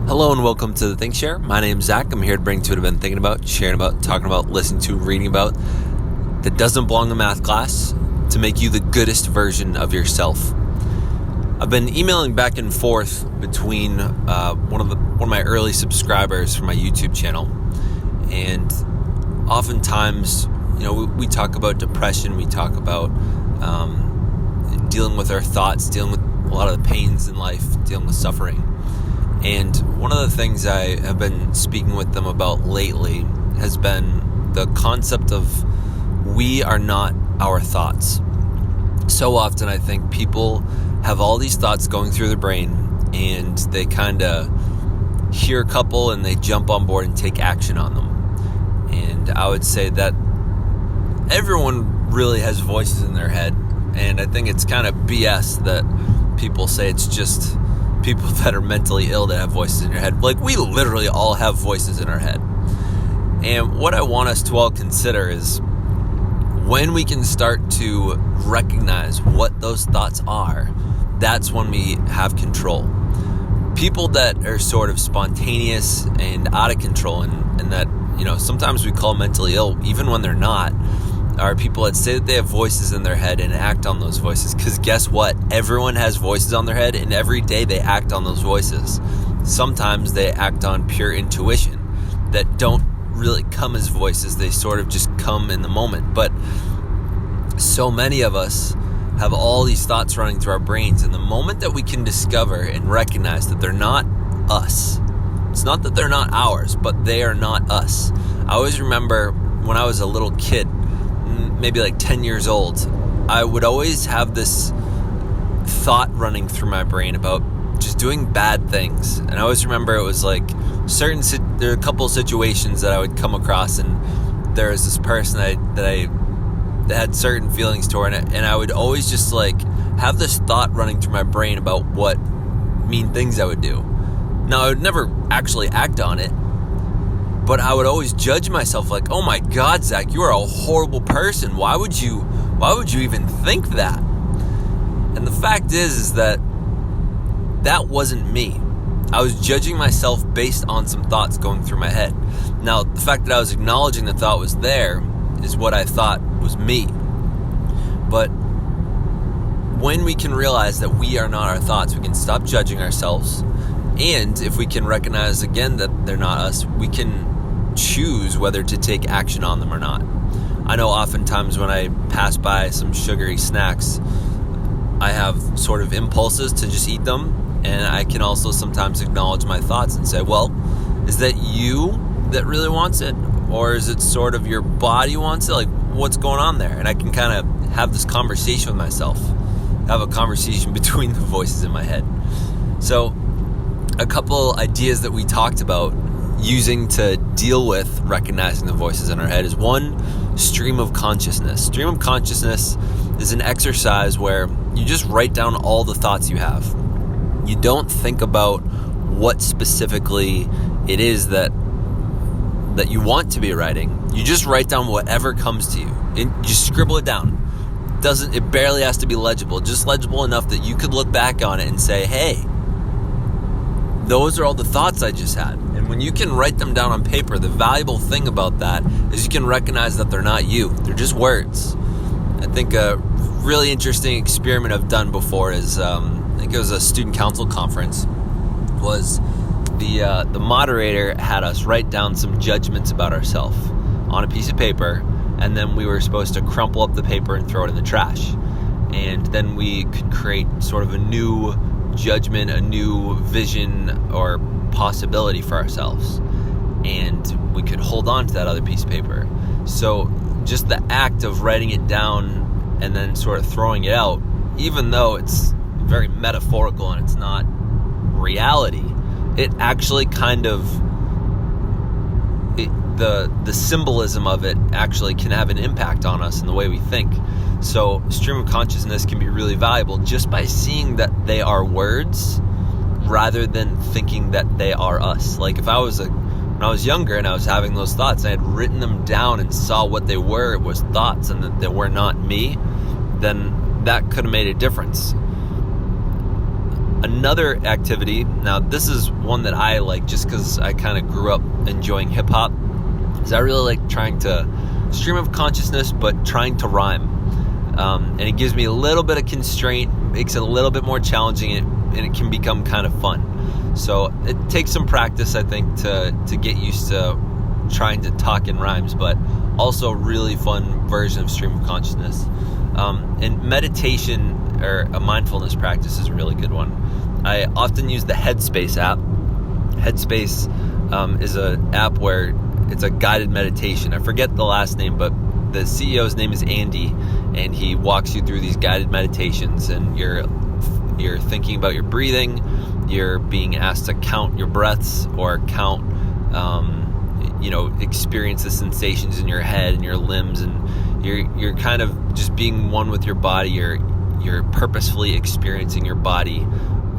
Hello and welcome to the ThinkShare. My name's Zach. I'm here to bring to what I've been thinking about, sharing about, talking about, listening to, reading about that doesn't belong in math class to make you the goodest version of yourself. I've been emailing back and forth between one of my early subscribers for my YouTube channel, and oftentimes, we talk about depression, we talk about dealing with our thoughts, dealing with a lot of the pains in life, dealing with suffering. And one of the things I have been speaking with them about lately has been the concept of we are not our thoughts. So often I think people have all these thoughts going through their brain, and they kind of hear a couple and they jump on board and take action on them. And I would say that everyone really has voices in their head, and I think it's kind of BS that people say it's just people that are mentally ill that have voices in your head. Like, we literally all have voices in our head. And what I want us to all consider is when we can start to recognize what those thoughts are, that's when we have control. People that are sort of spontaneous and out of control and that, sometimes we call mentally ill, even when they're not, are people that say that they have voices in their head and act on those voices. Because guess what? Everyone has voices on their head, and every day they act on those voices. Sometimes they act on pure intuition that don't really come as voices. They sort of just come in the moment. But so many of us have all these thoughts running through our brains, and the moment that we can discover and recognize that they're not us, it's not that they're not ours, but they are not us. I always remember when I was a little kid, maybe like 10 years old, I would always have this thought running through my brain about just doing bad things. And I always remember it was like there are a couple of situations that I would come across, and there was this person that I had certain feelings toward, and I would always just like have this thought running through my brain about what mean things I would do. Now, I would never actually act on it, but I would always judge myself like, oh my God, Zach, you are a horrible person. Why would you even think that? And the fact is that wasn't me. I was judging myself based on some thoughts going through my head. Now, the fact that I was acknowledging the thought was there is what I thought was me. But when we can realize that we are not our thoughts, we can stop judging ourselves. And if we can recognize again that they're not us, we can choose whether to take action on them or not. I know oftentimes when I pass by some sugary snacks, I have sort of impulses to just eat them, and I can also sometimes acknowledge my thoughts and say, well, is that you that really wants it, or is it sort of your body wants it? Like, what's going on there? And I can kind of have this conversation with myself, have a conversation between the voices in my head. So a couple ideas that we talked about using to deal with recognizing the voices in our head is one, stream of consciousness. Stream of consciousness is an exercise where you just write down all the thoughts you have. You don't think about what specifically it is that you want to be writing. You just write down whatever comes to you. And you just scribble it down. It barely has to be legible, just legible enough that you could look back on it and say, hey, those are all the thoughts I just had. And when you can write them down on paper, the valuable thing about that is you can recognize that they're not you. They're just words. I think a really interesting experiment I've done before is, I think it was a student council conference, was the moderator had us write down some judgments about ourselves on a piece of paper, and then we were supposed to crumple up the paper and throw it in the trash. And then we could create sort of a new judgment, a new vision or possibility for ourselves, and we could hold on to that other piece of paper. So just the act of writing it down and then sort of throwing it out, even though it's very metaphorical and it's not reality, it actually kind of the symbolism of it actually can have an impact on us in the way we think. So stream of consciousness can be really valuable just by seeing that they are words rather than thinking that they are us. Like if I was when I was younger and I was having those thoughts, I had written them down and saw what they were, it was thoughts and that they were not me, then that could have made a difference. Another activity, now this is one that I like just because I kind of grew up enjoying hip hop, is I really like trying to stream of consciousness, but trying to rhyme. And it gives me a little bit of constraint, makes it a little bit more challenging, and it can become kind of fun. So it takes some practice, I think, to get used to trying to talk in rhymes, but also a really fun version of stream of consciousness. And meditation or a mindfulness practice is a really good one. I often use the Headspace app. Headspace is an app where it's a guided meditation. I forget the last name, but the CEO's name is Andy, and he walks you through these guided meditations, and you're thinking about your breathing. You're being asked to count your breaths or count, experience the sensations in your head and your limbs, and you're kind of just being one with your body. You're purposefully experiencing your body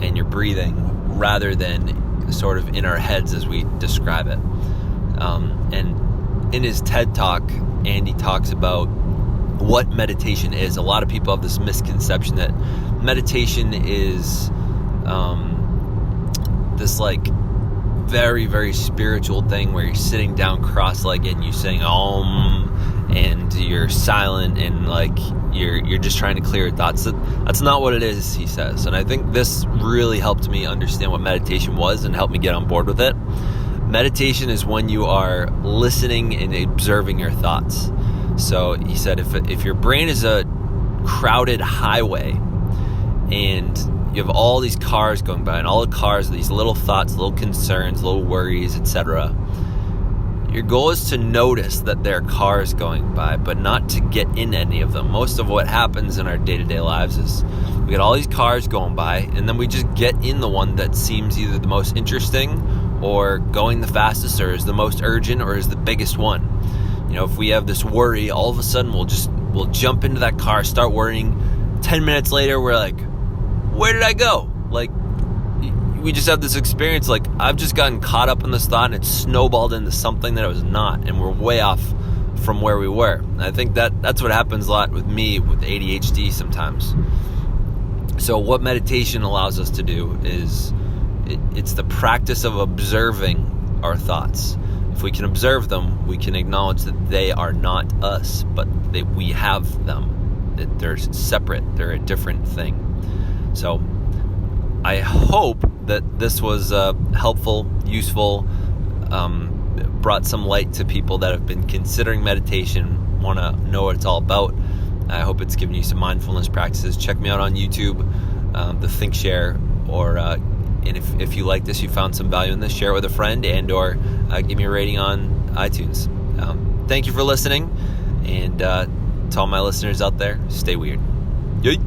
and your breathing rather than sort of in our heads as we describe it. And in his TED Talk, Andy talks about what meditation is. A lot of people have this misconception that meditation is this like very, very spiritual thing where you're sitting down cross-legged and you're saying Om, and you're silent and like you're just trying to clear your thoughts. That's not what it is, he says. And I think this really helped me understand what meditation was and helped me get on board with it. Meditation is when you are listening and observing your thoughts. So he said if your brain is a crowded highway and you have all these cars going by, and all the cars are these little thoughts, little concerns, little worries, etc., your goal is to notice that there are cars going by, but not to get in any of them. Most of what happens in our day-to-day lives is we get all these cars going by, and then we just get in the one that seems either the most interesting or going the fastest or is the most urgent or is the biggest one. If we have this worry, all of a sudden we'll jump into that car, start worrying. 10 minutes later, we're like, where did I go? Like, we just have this experience, like, I've just gotten caught up in this thought and it snowballed into something that it was not, and we're way off from where we were. And I think that's what happens a lot with me with ADHD sometimes. So what meditation allows us to do is it's the practice of observing our thoughts. If we can observe them, we can acknowledge that they are not us, but that we have them, that they're separate, they're a different thing. So I hope that this was helpful, useful, brought some light to people that have been considering meditation, want to know what it's all about. I hope it's given you some mindfulness practices. Check me out on YouTube, the ThinkShare, or and if you like this, you found some value in this, share it with a friend, and or give me a rating on iTunes. Thank you for listening, and to all my listeners out there, stay weird. Yay!